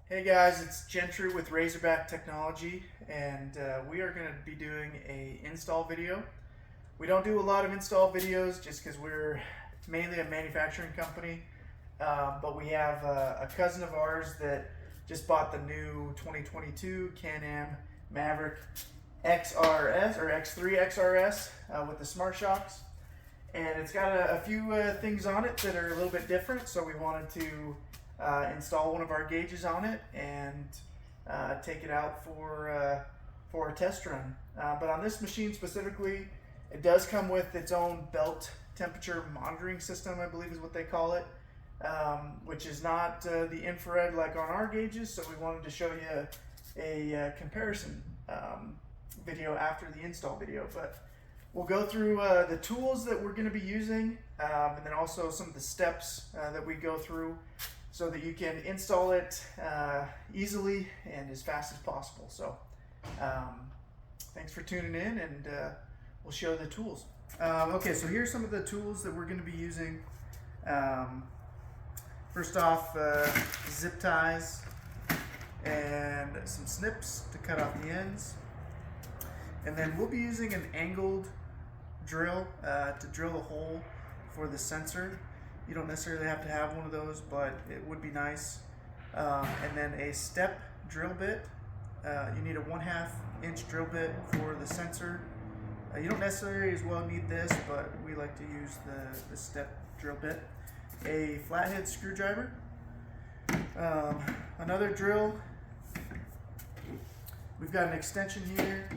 Hey guys, it's Gentry with Razorback Technology, and we are going to be doing a install video. We don't do a lot of install videos just because we're mainly a manufacturing company, but we have a cousin of ours that just bought the new 2022 Can Am Maverick XRS or X3 XRS with the Smart Shocks, and it's got a few things on it that are a little bit different, so we wanted to install one of our gauges on it and take it out for a test run. But on this machine specifically, it does come with its own belt temperature monitoring system, I believe is what they call it, which is not the infrared like on our gauges. So we wanted to show you a comparison video after the install video. But we'll go through the tools that we're going to be using, and then also some of the steps that we go through, so that you can install it easily and as fast as possible. So thanks for tuning in, and we'll show the tools. Okay, so here's some of the tools that we're going to be using. First off, zip ties and some snips to cut off the ends. And then we'll be using an angled drill to drill a hole for the sensor. You don't necessarily have to have one of those, but it would be nice. And then a step drill bit. You need a 1/2 inch drill bit for the sensor. You don't necessarily as well need this, but we like to use the step drill bit. A flathead screwdriver. Another drill. We've got an extension here.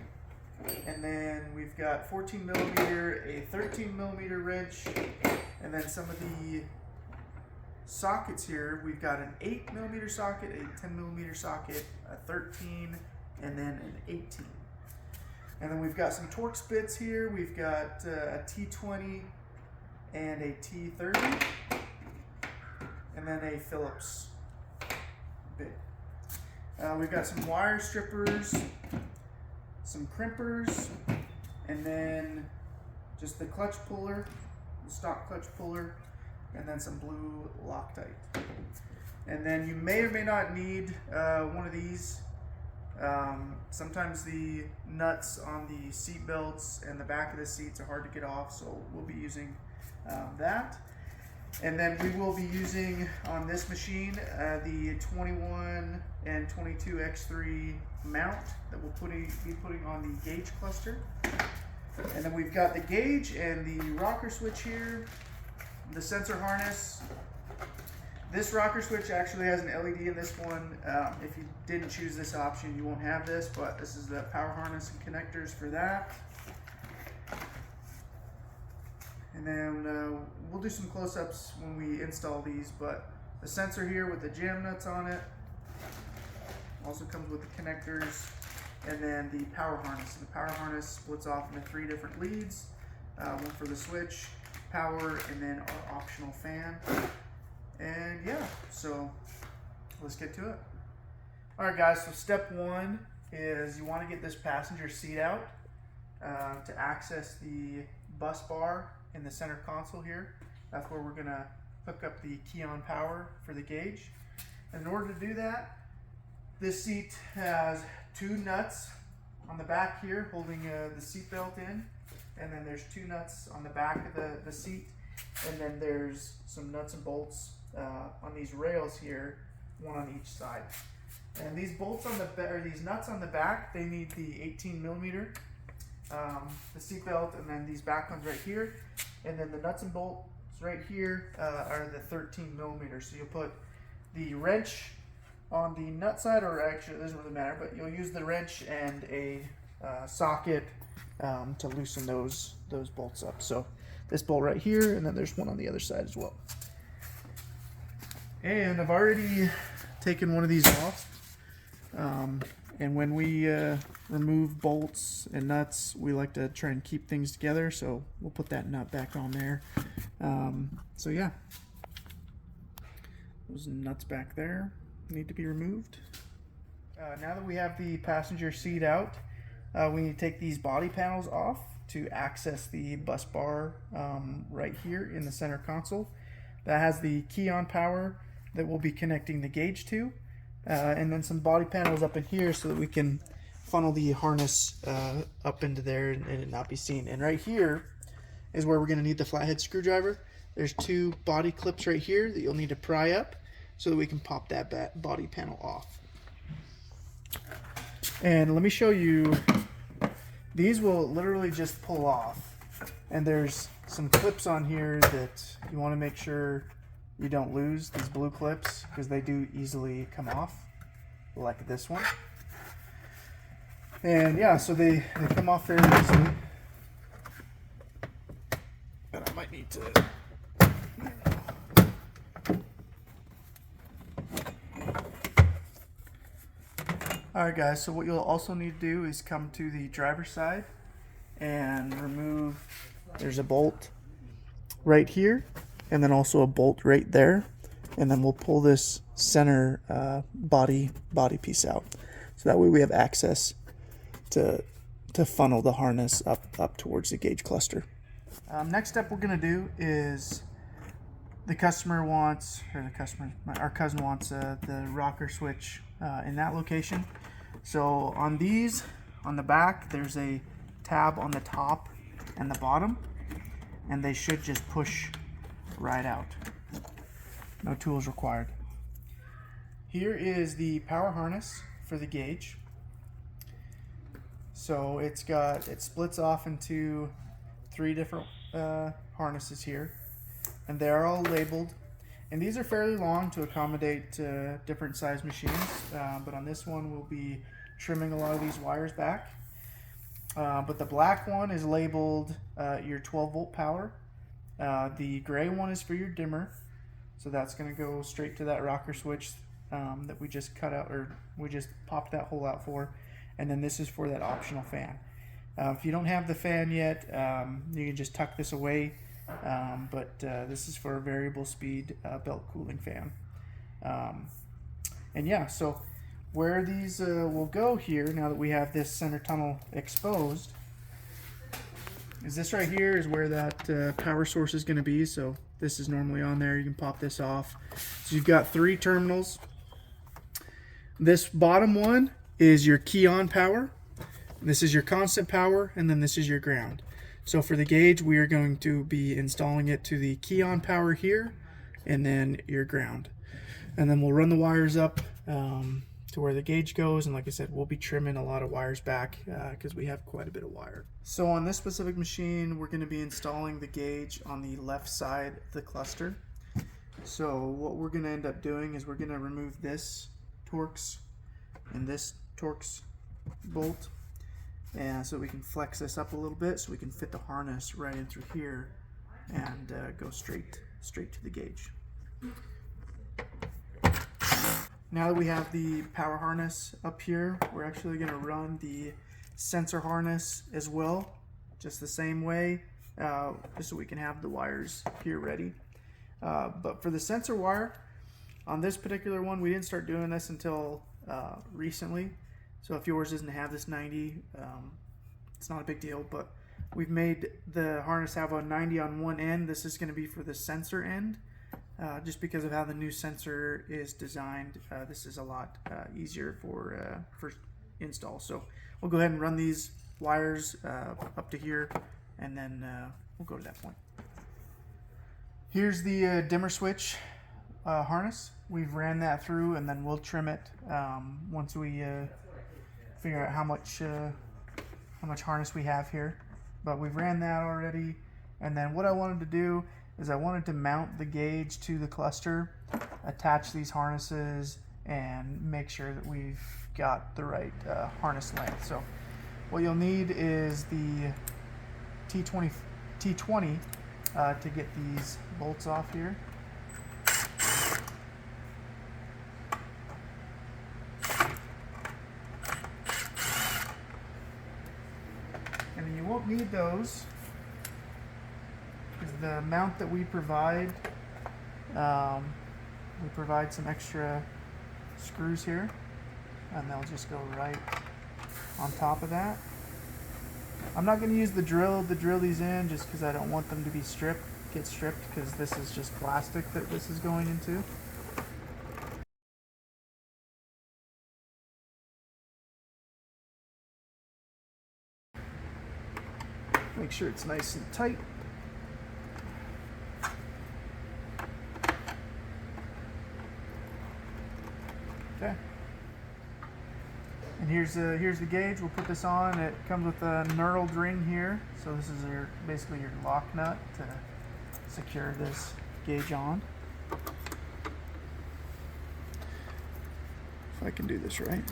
And then we've got 14 millimeter, a 13 millimeter wrench, and then some of the sockets here. We've got an 8 millimeter socket, a 10 millimeter socket, a 13, and then an 18. And then we've got some Torx bits here. We've got a T20 and a T30, and then a Phillips bit. We've got some wire strippers, some crimpers, and then just the clutch puller, the stock clutch puller, and then some blue Loctite. And then you may or may not need one of these. Sometimes the nuts on the seat belts and the back of the seats are hard to get off, so we'll be using that. And then we will be using on this machine the 21 and 22 X3 mount that we'll be putting on the gauge cluster. And then we've got the gauge and the rocker switch here, the sensor harness. This rocker switch actually has an LED in this one. If you didn't choose this option, you won't have this, but this is the power harness and connectors for that. And then we'll do some close-ups when we install these, but the sensor here with the jam nuts on it also comes with the connectors, and then the power harness. And the power harness splits off into 3 different leads, one for the switch, power, and then our optional fan. And yeah, so let's get to it. All right, guys, so step 1 is you want to get this passenger seat out to access the bus bar in the center console here. That's where we're going to hook up the key on power for the gauge. And in order to do that, this seat has 2 nuts on the back here holding the seat belt in, and then there's 2 nuts on the back of the seat, and then there's some nuts and bolts on these rails here, 1 on each side. And these bolts on these nuts on the back, they need the 18 millimeter, the seat belt, and then these back ones right here, and then the nuts and bolts right here are the 13 millimeter. So you'll put the wrench on the nut side, or actually it doesn't really matter, but you'll use the wrench and a socket to loosen those bolts up. So this bolt right here, and then there's one on the other side as well. And I've already taken one of these off. And when we remove bolts and nuts, we like to try and keep things together, so we'll put that nut back on there. So yeah, those nuts back there need to be removed. Now that we have the passenger seat out, we need to take these body panels off to access the bus bar right here in the center console. That has the key on power that we'll be connecting the gauge to. and then some body panels up in here so that we can funnel the harness up into there and it not be seen. And right here is where we're going to need the flathead screwdriver. There's 2 body clips right here that you'll need to pry up so that we can pop that body panel off. And let me show you, these will literally just pull off. And there's some clips on here that you want to make sure you don't lose, these blue clips, because they do easily come off, like this one. And yeah, so they come off very easily. But I might need to, Alright guys, so what you'll also need to do is come to the driver's side and remove, there's a bolt right here and then also a bolt right there, and then we'll pull this center body piece out, so that way we have access to funnel the harness up towards the gauge cluster. Next step we're going to do is our cousin wants the rocker switch in that location. So on these, on the back, there's a tab on the top and the bottom, and they should just push right out. No tools required. Here is the power harness for the gauge. So it splits off into 3 different harnesses here, and they are all labeled. And these are fairly long to accommodate different size machines, but on this one we'll be trimming a lot of these wires back. But the black one is labeled your 12-volt power. The gray one is for your dimmer, so that's going to go straight to that rocker switch that we just cut out, or we just popped that hole out for. And then this is for that optional fan. If you don't have the fan yet, you can just tuck this away, but this is for a variable speed belt cooling fan. And yeah, so where these will go here, now that we have this center tunnel exposed, is this right here is where that power source is going to be. So this is normally on there. You can pop this off. So you've got 3 terminals. This bottom one is your key on power. This is your constant power, and then this is your ground. So for the gauge, we are going to be installing it to the key on power here, and then your ground. And then we'll run the wires up to where the gauge goes, and like I said, we'll be trimming a lot of wires back because we have quite a bit of wire. So on this specific machine, we're going to be installing the gauge on the left side of the cluster. So what we're going to end up doing is we're going to remove this Torx and this Torx bolt, and so we can flex this up a little bit so we can fit the harness right in through here and go straight to the gauge. Now that we have the power harness up here, we're actually going to run the sensor harness as well, just the same way, just so we can have the wires here ready. But for the sensor wire, on this particular one, we didn't start doing this until recently. So if yours doesn't have this 90, it's not a big deal, but we've made the harness have a 90 on one end. This is going to be for the sensor end. Just because of how the new sensor is designed, this is a lot easier for install. So we'll go ahead and run these wires up to here, and then we'll go to that point. Here's the dimmer switch harness. We've ran that through, and then we'll trim it once we figure out how much harness we have here. But we've ran that already, and then what I wanted to do is I wanted to mount the gauge to the cluster, attach these harnesses, and make sure that we've got the right harness length. So what you'll need is the T20 to get these bolts off here. And then you won't need those, because the mount that we provide some extra screws here, and they'll just go right on top of that. I'm not going to use the drill to drill these in, just because I don't want them to be get stripped, because this is just plastic that this is going into. make sure it's nice and tight. Okay. And here's the gauge. We'll put this on. It comes with a knurled ring here. So this is basically your lock nut to secure this gauge on. If I can do this right.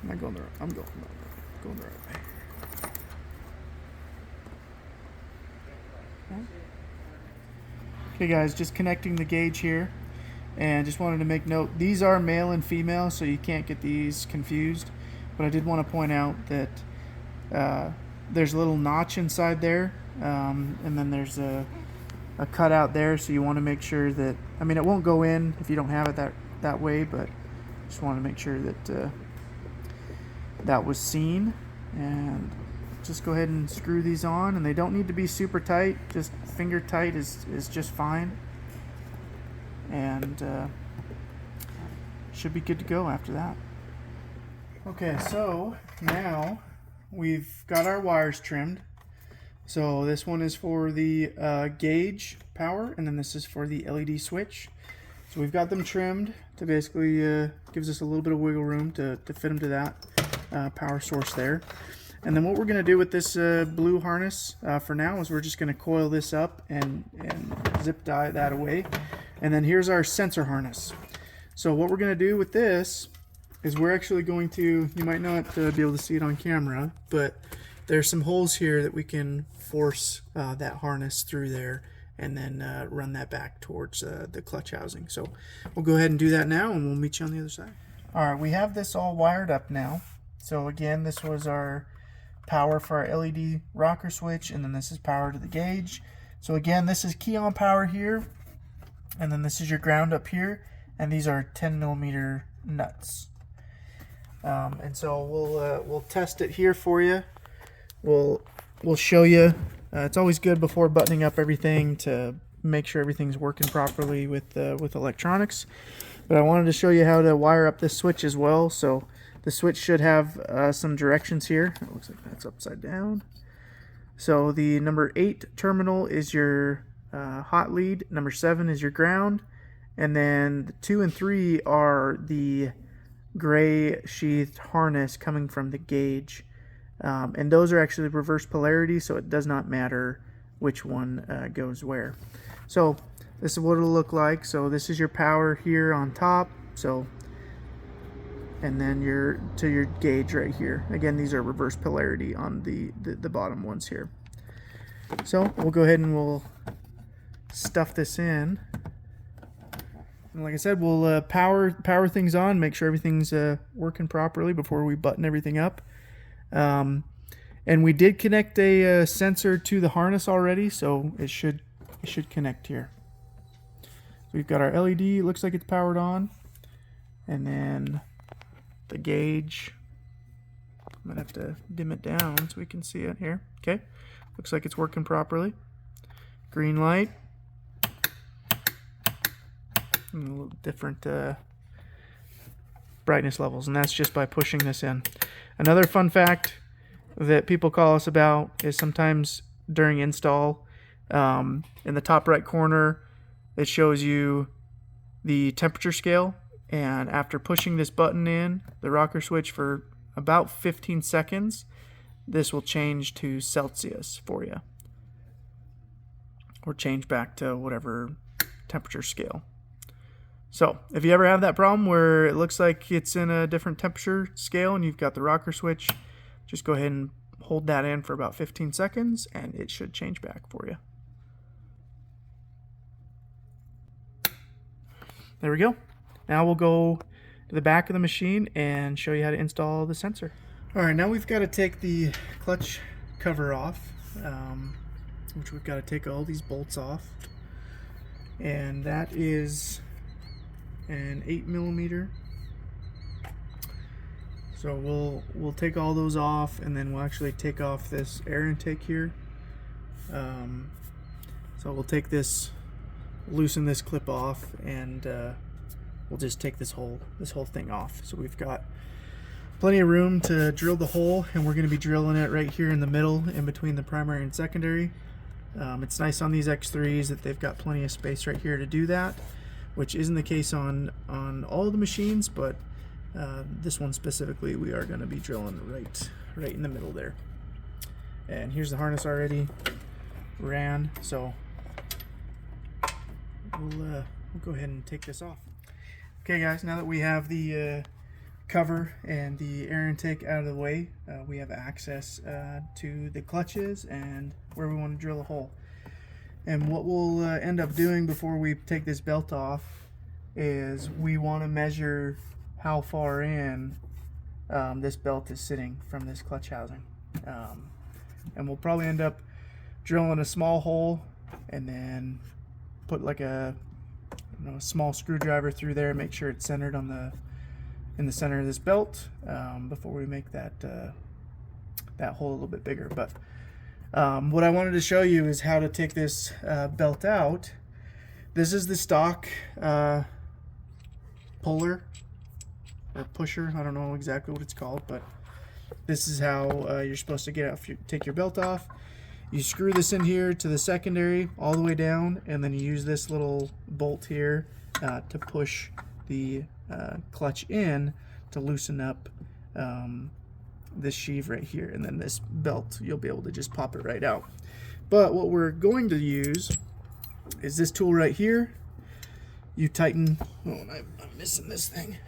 Am I going the right? I'm going the right way. Okay guys, just connecting the gauge here. And just wanted to make note, these are male and female, so you can't get these confused. But I did want to point out that there's a little notch inside there, and then there's a cutout there, so you want to make sure that, I mean, it won't go in if you don't have it that way, but just want to make sure that that was seen. And just go ahead and screw these on, and they don't need to be super tight, just finger tight is just fine. And should be good to go after that. Okay, so now we've got our wires trimmed. So this one is for the gauge power, and then this is for the LED switch. So we've got them trimmed to basically gives us a little bit of wiggle room to fit them to that power source there. And then what we're going to do with this blue harness for now is we're just going to coil this up and zip tie that away. And then here's our sensor harness. So what we're going to do with this is we're actually going to, you might not be able to see it on camera, but there's some holes here that we can force that harness through there and then run that back towards the clutch housing. So we'll go ahead and do that now, and we'll meet you on the other side. All right, we have this all wired up now. So again, this was our power for our LED rocker switch, and then this is power to the gauge. So again, this is key on power here. And then this is your ground up here, and these are 10mm nuts. And so we'll test it here for you. We'll show you. It's always good before buttoning up everything to make sure everything's working properly with electronics. But I wanted to show you how to wire up this switch as well. So the switch should have some directions here. It looks like that's upside down. So the number 8 terminal is your hot lead, number 7 is your ground, and then the 2 and 3 are the gray sheathed harness coming from the gauge, and those are actually reverse polarity, so it does not matter which one goes where. So this is what it'll look like. So this is your power here on top, so, and then your gauge right here. Again, these are reverse polarity on the bottom ones here. So we'll go ahead and we'll stuff this in, and like I said, we'll power things on, make sure everything's working properly before we button everything up. And we did connect a sensor to the harness already, so it should connect here. So we've got our LED, looks like it's powered on, and then the gauge, I'm gonna have to dim it down so we can see it here. Okay, looks like it's working properly. Green light. A little different brightness levels, and that's just by pushing this in. Another fun fact that people call us about is sometimes during install, in the top right corner, it shows you the temperature scale, and after pushing this button in, the rocker switch, for about 15 seconds, this will change to Celsius for you, or change back to whatever temperature scale. So if you ever have that problem where it looks like it's in a different temperature scale and you've got the rocker switch, just go ahead and hold that in for about 15 seconds and it should change back for you. There we go. Now we'll go to the back of the machine and show you how to install the sensor. All right, now we've got to take the clutch cover off, which we've got to take all these bolts off, and that is an 8mm. So we'll take all those off, and then we'll actually take off this air intake here. So we'll take this, loosen this clip off, and we'll just take this whole thing off. So we've got Plenty of room to drill the hole, and we're going to be drilling it right here in the middle in between the primary and secondary. It's nice on these X3s that they've got plenty of space right here to do that, which isn't the case on all of the machines, but this one specifically we are going to be drilling right in the middle there. And here's the harness already ran, so we'll go ahead and take this off. Okay guys, now that we have the cover and the air intake out of the way, we have access to the clutches and where we want to drill a hole. And what we'll end up doing before we take this belt off is we want to measure how far in this belt is sitting from this clutch housing. And we'll probably end up drilling a small hole and then put like a small screwdriver through there, make sure it's centered on in the center of this belt before we make that hole a little bit bigger. But what I wanted to show you is how to take this belt out. This is the stock puller or pusher, I don't know exactly what it's called, but this is how you're supposed to get out. If you take your belt off, you screw this in here to the secondary all the way down, and then you use this little bolt here to push the clutch in to loosen up this sheave right here, and then this belt you'll be able to just pop it right out. But what we're going to use is this tool right here. You tighten, I'm missing this thing.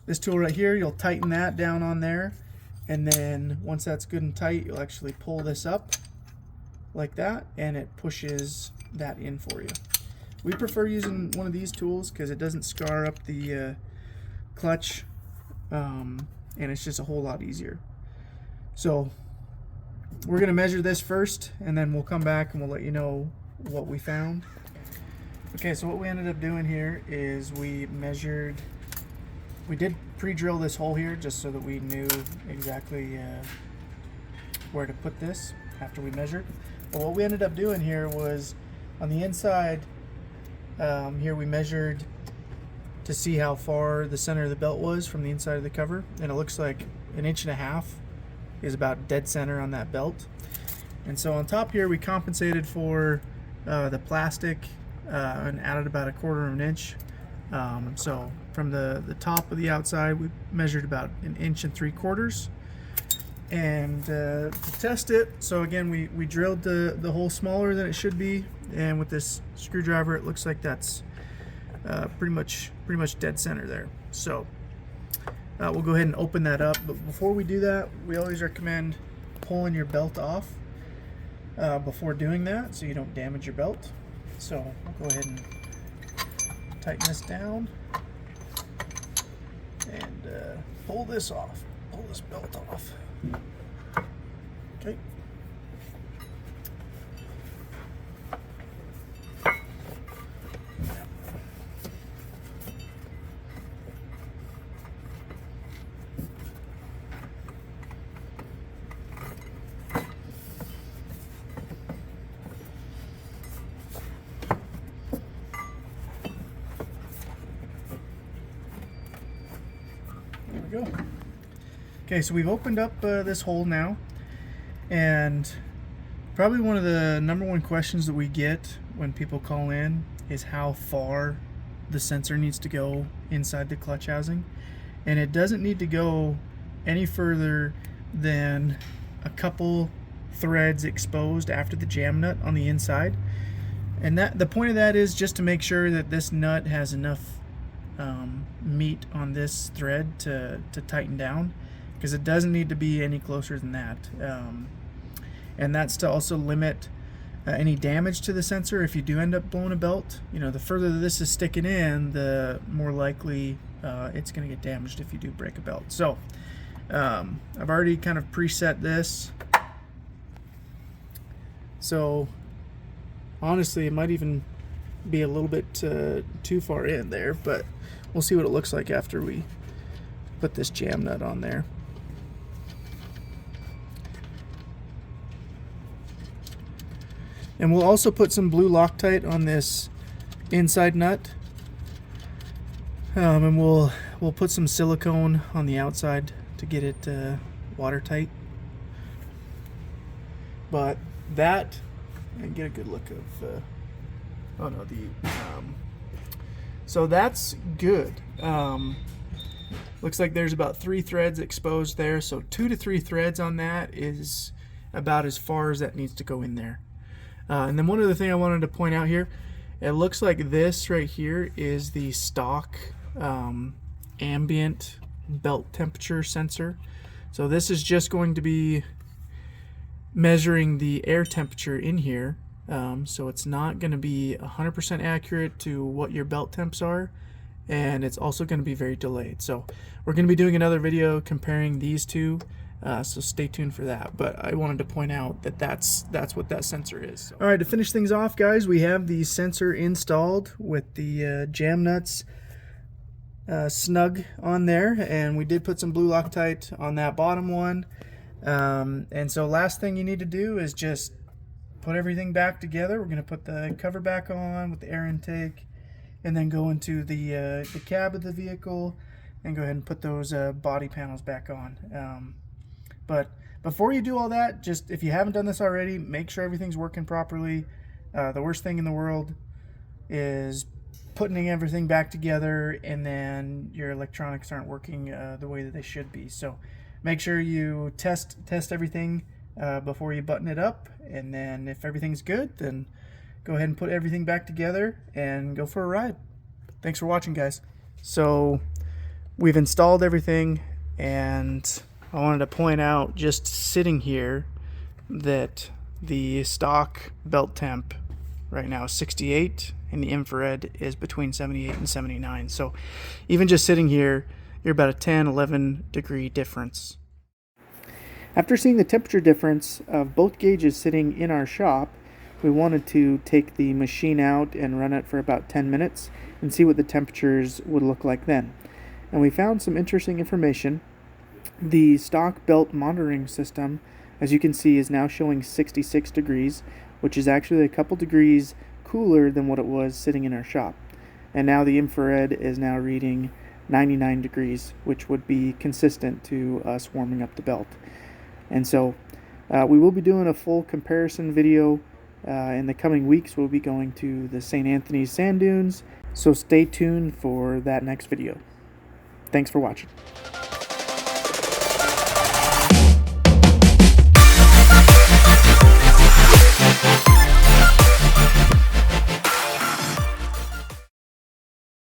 This tool right here, you'll tighten that down on there, and then once that's good and tight, you'll actually pull this up like that, and it pushes that in for you. We prefer using one of these tools because it doesn't scar up the clutch, and it's just a whole lot easier. So we're going to measure this first, and then we'll come back and we'll let you know what we found. Okay, so what we ended up doing here is we did pre-drill this hole here just so that we knew exactly where to put this after we measured. But what we ended up doing here was on the inside here we measured to see how far the center of the belt was from the inside of the cover, and it looks like 1.5 inches is about dead center on that belt. And so on top here we compensated for the plastic and added about 1/4 inch. So from the top of the outside we measured about 1.75 inches. And to test it, so again we drilled the hole smaller than it should be, and with this screwdriver it looks like that's pretty much dead center there. So we'll go ahead and open that up, but before we do that we always recommend pulling your belt off before doing that so you don't damage your belt. So we'll go ahead and tighten this down and pull this off, pull this belt off. Okay. There we go. Okay, so we've opened up this hole now, and probably one of the #1 questions that we get when people call in is how far the sensor needs to go inside the clutch housing. And it doesn't need to go any further than a couple threads exposed after the jam nut on the inside. And the point of that is just to make sure that this nut has enough meat on this thread to tighten down, because it doesn't need to be any closer than that. And that's to also limit any damage to the sensor if you do end up blowing a belt. You know, the further this is sticking in, the more likely it's going to get damaged if you do break a belt. So I've already kind of preset this. So honestly, it might even be a little bit too far in there, but we'll see what it looks like after we put this jam nut on there. And we'll also put some blue Loctite on this inside nut And we'll put some silicone on the outside to get it watertight. But that, and get a good look of oh no, so that's good. Looks like there's about 3 threads exposed there, so 2 to 3 threads on that is about as far as that needs to go in there. And then one other thing I wanted to point out here, it looks like this right here is the stock ambient belt temperature sensor. So this is just going to be measuring the air temperature in here. So it's not going to be 100% accurate to what your belt temps are, and it's also going to be very delayed. So we're going to be doing another video comparing these two, so stay tuned for that. But I wanted to point out that that's what that sensor is. So. All right, to finish things off, guys, we have the sensor installed with the jam nuts snug on there, and we did put some blue Loctite on that bottom one. And so last thing you need to do is just put everything back together. We're going to put the cover back on with the air intake, and then go into the cab of the vehicle and go ahead and put those body panels back on. But before you do all that, just if you haven't done this already, make sure everything's working properly. The worst thing in the world is putting everything back together and then your electronics aren't working the way that they should be. So make sure you test everything before you button it up, and then if everything's good, then go ahead and put everything back together and go for a ride. Thanks for watching, guys. So we've installed everything, and I wanted to point out just sitting here that the stock belt temp right now is 68 and the infrared is between 78 and 79. So even just sitting here, you're about a 10-11 degree difference. After seeing the temperature difference of both gauges sitting in our shop, we wanted to take the machine out and run it for about 10 minutes and see what the temperatures would look like then. And we found some interesting information. The stock belt monitoring system, as you can see, is now showing 66 degrees, which is actually a couple degrees cooler than what it was sitting in our shop. And now the infrared is now reading 99 degrees, which would be consistent to us warming up the belt. And so we will be doing a full comparison video in the coming weeks. We'll be going to the St. Anthony's sand dunes, so stay tuned for that next video. Thanks for watching.